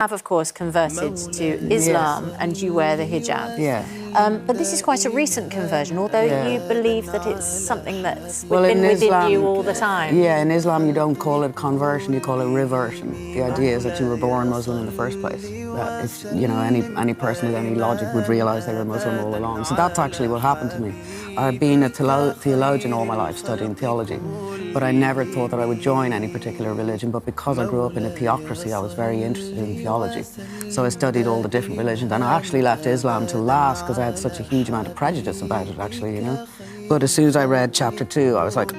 have, of course, converted to Islam and you wear the hijab. Yeah. But this is quite a recent conversion, although you believe that it's something that's been within Islam, you all the time. Yeah, in Islam you don't call it conversion, you call it reversion. The idea is that you were born Muslim in the first place. That if, you know, any person with any logic would realise they were Muslim all along. So that's actually what happened to me. I've been a theologian all my life, studying theology, but I never thought that I would join any particular religion. But because I grew up in a theocracy, I was very interested in theology. So I studied all the different religions, and I actually left Islam till last because I had such a huge amount of prejudice about it, actually, you know. But as soon as I read chapter 2, I was like,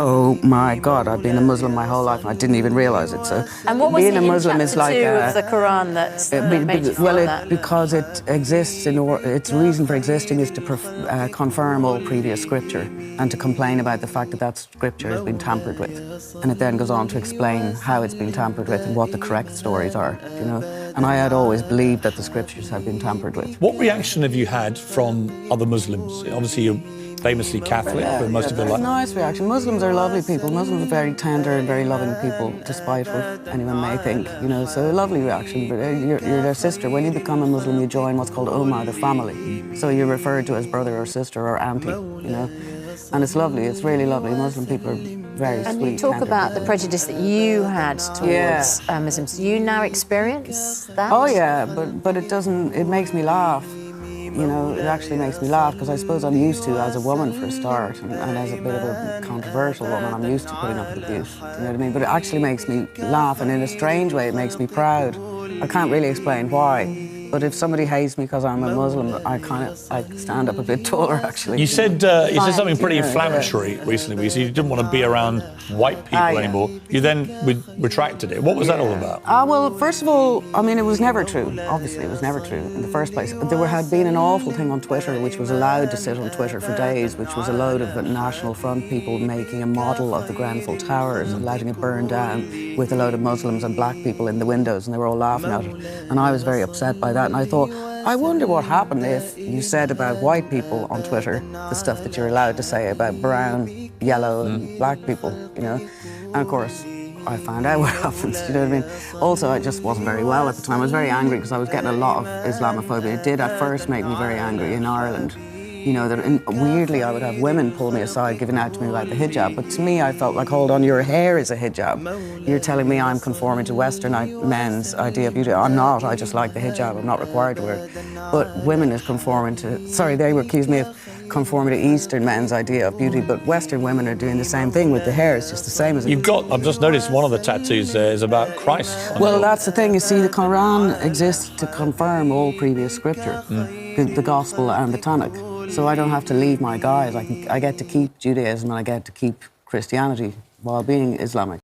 oh my God, I've been a Muslim my whole life and I didn't even realise it. So and what was being a Muslim is like of the Quran that made you feel that? Because it exists its reason for existing is to confirm all previous scripture and to complain about the fact that that scripture has been tampered with. And it then goes on to explain how it's been tampered with and what the correct stories are, you know. And I had always believed that the scriptures had been tampered with. What reaction have you had from other Muslims? Obviously, you're famously Catholic for most of your life. Nice reaction. Muslims are lovely people. Muslims are very tender and very loving people, despite what anyone may think, you know. So a lovely reaction. But you're their sister. When you become a Muslim, you join what's called Ummah, the family. So you're referred to as brother or sister or auntie, you know. And it's lovely. It's really lovely. Muslim people are very sweet. And you talk about the prejudice that you had towards Muslims. Do you now experience that? Oh yeah, but it doesn't. It makes me laugh. You know, it actually makes me laugh because I suppose I'm used to, as a woman for a start, and as a bit of a controversial woman, I'm used to putting up with abuse. You know what I mean? But it actually makes me laugh, and in a strange way, it makes me proud. I can't really explain why. But if somebody hates me because I'm a Muslim, I stand up a bit taller, actually. You said something pretty inflammatory recently. You said you didn't want to be around white people anymore. You then retracted it. What was that all about? Well, first of all, I mean, it was never true. Obviously, it was never true in the first place. There had been an awful thing on Twitter, which was allowed to sit on Twitter for days, which was a load of National Front people making a model of the Grenfell Towers and letting it burn down with a load of Muslims and black people in the windows, and they were all laughing at it. And I was very upset by that. And I thought, I wonder what happened if you said about white people on Twitter the stuff that you're allowed to say about brown, yellow, and black people, you know? And of course, I found out what happened, you know what I mean? Also, I just wasn't very well at the time. I was very angry because I was getting a lot of Islamophobia. It did at first make me very angry in Ireland. You know, weirdly, I would have women pull me aside, giving out to me about the hijab. But to me, I felt like, hold on, your hair is a hijab. You're telling me I'm conforming to Western men's idea of beauty. I'm not, I just like the hijab. I'm not required to wear it. But women is conforming to, they were accusing me of conforming to Eastern men's idea of beauty, but Western women are doing the same thing with the hair. It's just the same as I've just noticed one of the tattoos there is about Christ. Well, that's the thing. You see, the Quran exists to confirm all previous scripture, the Gospel and the Tanakh. So I don't have to leave my guise. I get to keep Judaism and I get to keep Christianity while being Islamic.